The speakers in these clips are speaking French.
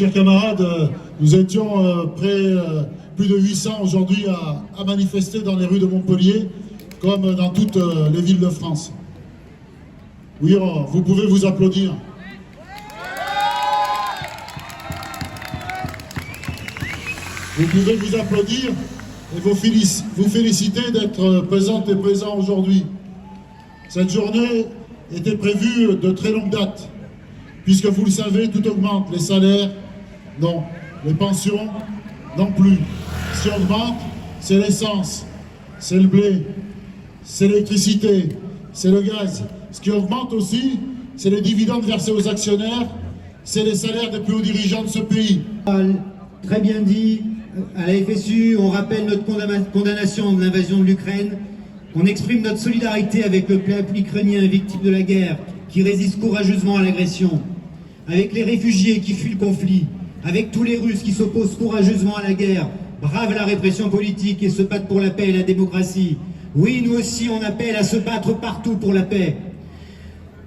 chers camarades, nous étions plus de 800 aujourd'hui à manifester dans les rues de Montpellier, comme dans toutes les villes de France. Oui, vous pouvez vous applaudir. Vous pouvez vous applaudir et vous féliciter d'être présentes et présents aujourd'hui. Cette journée était prévue de très longue date, puisque vous le savez, tout augmente. Les salaires, non. Les pensions, non plus. Ce qui augmente, c'est l'essence, c'est le blé, c'est l'électricité, c'est le gaz. Ce qui augmente aussi, c'est les dividendes versés aux actionnaires, c'est les salaires des plus hauts dirigeants de ce pays. Très bien dit, à la FSU, on rappelle notre condamnation de l'invasion de l'Ukraine. On exprime notre solidarité avec le peuple ukrainien victime de la guerre, qui résiste courageusement à l'agression, avec les réfugiés qui fuient le conflit, avec tous les Russes qui s'opposent courageusement à la guerre, bravent la répression politique et se battent pour la paix et la démocratie. Oui, nous aussi, on appelle à se battre partout pour la paix.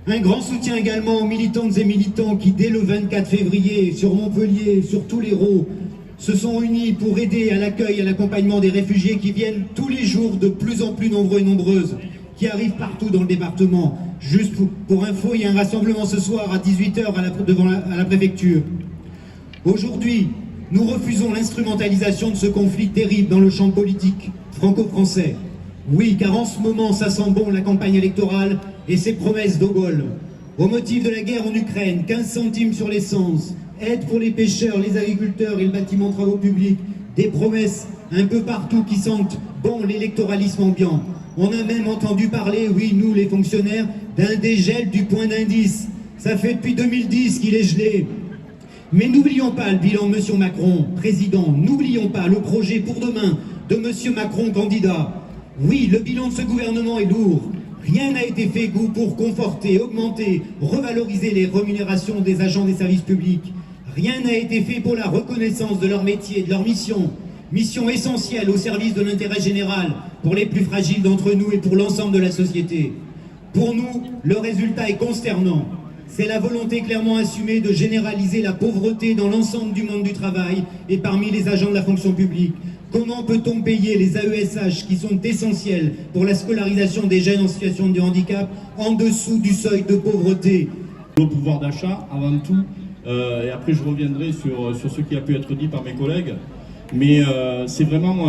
Un grand soutien également aux militantes et militants qui, dès le 24 février, sur Montpellier, sur tous les l'Hérault, se sont unis pour aider à l'accueil et à l'accompagnement des réfugiés qui viennent tous les jours de plus en plus nombreux et nombreuses, qui arrivent partout dans le département. Juste pour info, il y a un rassemblement ce soir à 18 h devant la préfecture. Aujourd'hui, nous refusons l'instrumentalisation de ce conflit terrible dans le champ politique franco-français. Oui, car en ce moment, ça sent bon la campagne électorale et ses promesses d'Ogol. Au motif de la guerre en Ukraine, 15 centimes sur l'essence, aide pour les pêcheurs, les agriculteurs et le bâtiment de travaux publics, des promesses un peu partout qui sentent bon l'électoralisme ambiant. On a même entendu parler, oui, nous les fonctionnaires, d'un dégel du point d'indice. Ça fait depuis 2010 qu'il est gelé. Mais n'oublions pas le bilan de M. Macron, président. N'oublions pas le projet pour demain de M. Macron, candidat. Oui, le bilan de ce gouvernement est lourd. Rien n'a été fait pour conforter, augmenter, revaloriser les rémunérations des agents des services publics. Rien n'a été fait pour la reconnaissance de leur métier, de leur mission. Mission essentielle au service de l'intérêt général, pour les plus fragiles d'entre nous et pour l'ensemble de la société. Pour nous, le résultat est consternant. C'est la volonté clairement assumée de généraliser la pauvreté dans l'ensemble du monde du travail et parmi les agents de la fonction publique. Comment peut-on payer les AESH qui sont essentiels pour la scolarisation des jeunes en situation de handicap en dessous du seuil de pauvreté? Le pouvoir d'achat avant tout, et après je reviendrai sur ce qui a pu être dit par mes collègues. Mais c'est vraiment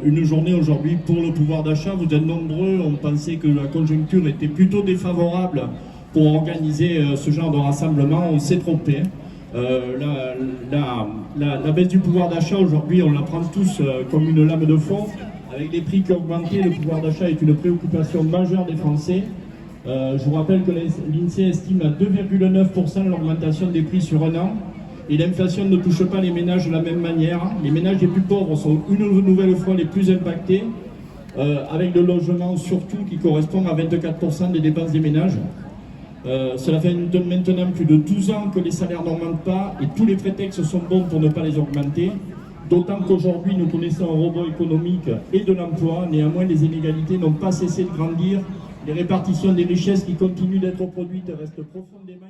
une journée aujourd'hui pour le pouvoir d'achat. Vous êtes nombreux, on pensait que la conjoncture était plutôt défavorable pour organiser ce genre de rassemblement. On s'est trompé. La baisse du pouvoir d'achat aujourd'hui, on la prend tous comme une lame de fond. Avec les prix qui ont augmenté, le pouvoir d'achat est une préoccupation majeure des Français. Je vous rappelle que l'INSEE estime à 2,9% l'augmentation des prix sur un an. Et l'inflation ne touche pas les ménages de la même manière. Les ménages les plus pauvres sont une nouvelle fois les plus impactés, avec le logement surtout qui correspond à 24% des dépenses des ménages. Cela fait maintenant plus de 12 ans que les salaires n'augmentent pas et tous les prétextes sont bons pour ne pas les augmenter. D'autant qu'aujourd'hui nous connaissons un rebond économique et de l'emploi. Néanmoins, les inégalités n'ont pas cessé de grandir. Les répartitions des richesses qui continuent d'être produites restent profondément